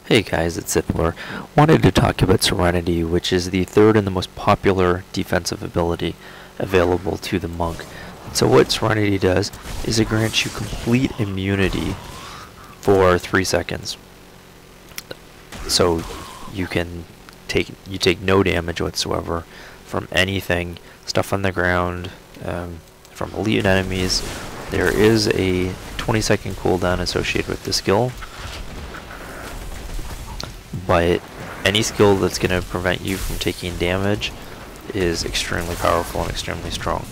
Hey guys, it's Sithmore. Wanted to talk about Serenity, which is the third and the most popular defensive ability available to the monk. So what Serenity does is it grants you complete immunity for 3 seconds. So you take no damage whatsoever from anything, stuff on the ground, from elite enemies. There is a 20-second cooldown associated with the skill, but any skill that's going to prevent you from taking damage is extremely powerful and extremely strong.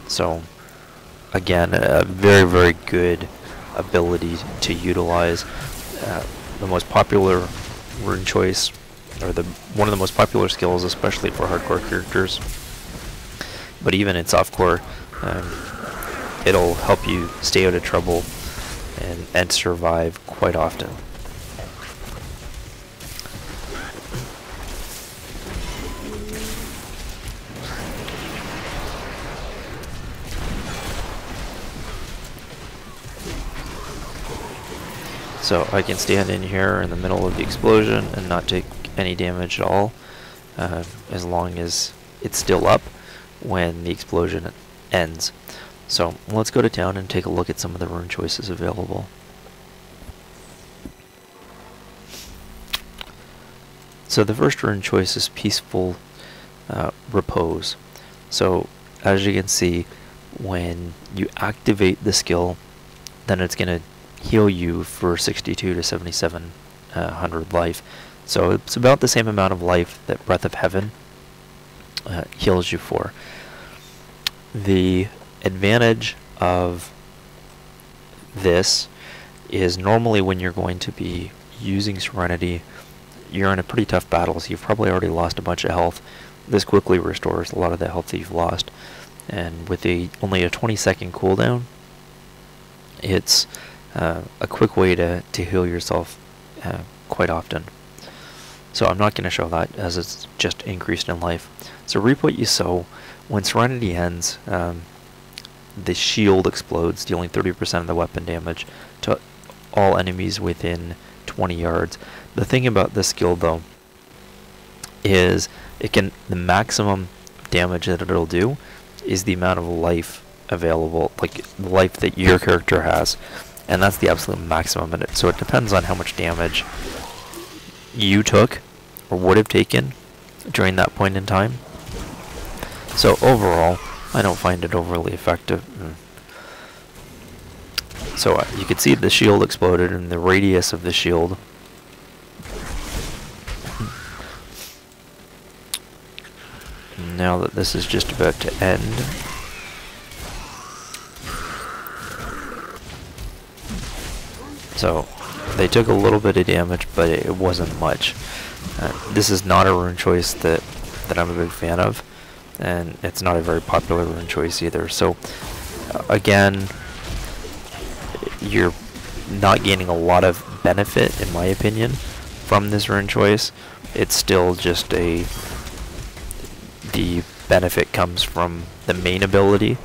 So again, a very, very good ability to utilize. The most popular rune choice, or one of the most popular skills, especially for hardcore characters. But even in softcore, it'll help you stay out of trouble and survive quite often. So I can stand in here in the middle of the explosion and not take any damage at all, as long as it's still up when the explosion ends. So let's go to town and take a look at some of the rune choices available. So the first rune choice is Peaceful Repose. So as you can see, when you activate the skill, then it's going to heal you for 62 to 7,700 life. So it's about the same amount of life that Breath of Heaven heals you for. The advantage of this is normally when you're going to be using Serenity, you're in a pretty tough battle, so you've probably already lost a bunch of health. This quickly restores a lot of the health that you've lost, and with only a 20-second cooldown, it's a quick way to heal yourself quite often. So I'm not going to show that, as it's just increased in life. So reap what you sow. When Serenity ends, the shield explodes, dealing 30% of the weapon damage to all enemies within 20 yards. The thing about this skill, though, is the maximum damage that it'll do is the amount of life available, like the life that your character has. And that's the absolute maximum in it. So it depends on how much damage you took or would have taken during that point in time. So overall, I don't find it overly effective. So you can see the shield exploded and the radius of the shield. Now that this is just about to end, so they took a little bit of damage, but it wasn't much. This is not a rune choice that I'm a big fan of, and it's not a very popular rune choice either. So again, you're not gaining a lot of benefit, in my opinion, from this rune choice. It's still just the benefit comes from the main ability,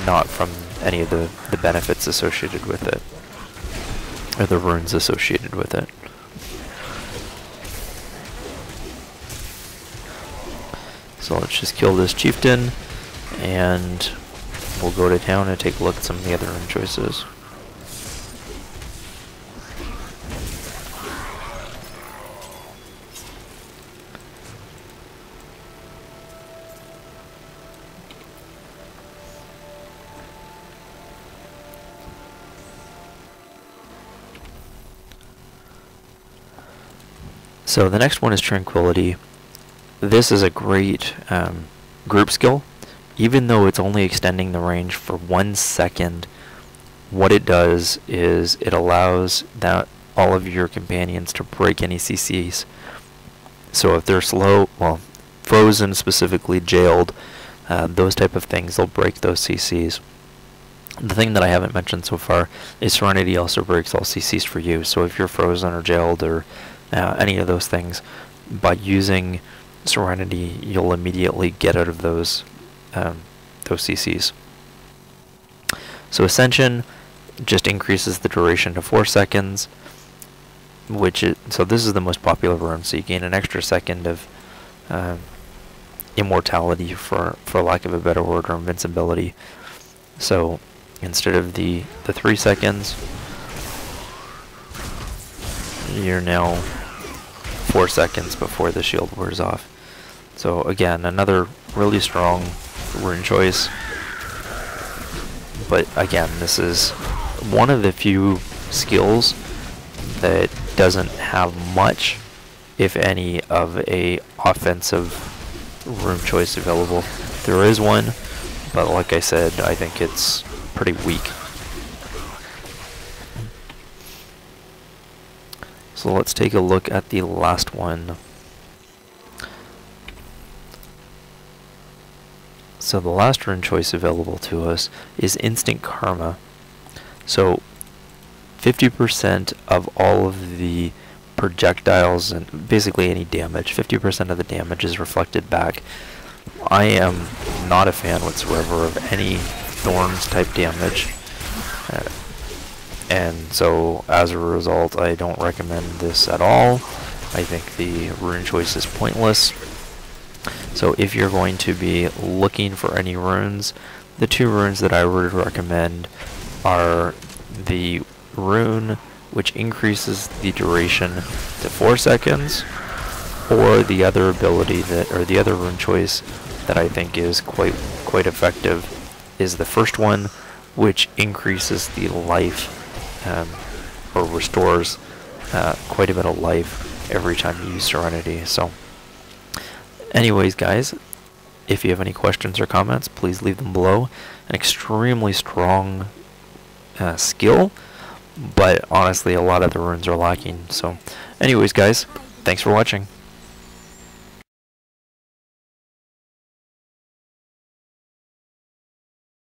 not from any of the benefits associated with it, or the runes associated with it. So let's just kill this chieftain, and we'll go to town and take a look at some of the other rune choices. So the next one is Tranquility. This is a great group skill. Even though it's only extending the range for 1 second, what it does is it allows all of your companions to break any CCs. So if they're slow, well, frozen, specifically jailed, those type of things, they'll break those CCs. The thing that I haven't mentioned so far is Serenity also breaks all CCs for you. So if you're frozen or jailed or any of those things, by using Serenity, you'll immediately get out of those CCs. So Ascension just increases the duration to 4 seconds. so this is the most popular rune, so you gain an extra second of immortality, for lack of a better word, or invincibility. So instead of the 3 seconds, you're now 4 seconds before the shield wears off. So again, another really strong rune choice. But again, this is one of the few skills that doesn't have much, if any, of a offensive rune choice available. There is one, but like I said, I think it's pretty weak. So let's take a look at the last one. So the last rune choice available to us is Instant Karma. So 50% of all of the projectiles and basically any damage, 50% of the damage is reflected back. I am not a fan whatsoever of any thorns type damage. And so as a result, I don't recommend this at all. I think the rune choice is pointless. So if you're going to be looking for any runes, the 2 runes that I would recommend are the rune which increases the duration to 4 seconds, or the other ability that, or the other rune choice that I think is quite effective, is the first one, which increases the life, or restores quite a bit of life every time you use Serenity. So anyways, guys, if you have any questions or comments, please leave them below. An extremely strong skill, but honestly, a lot of the runes are lacking. So anyways, guys, thanks for watching.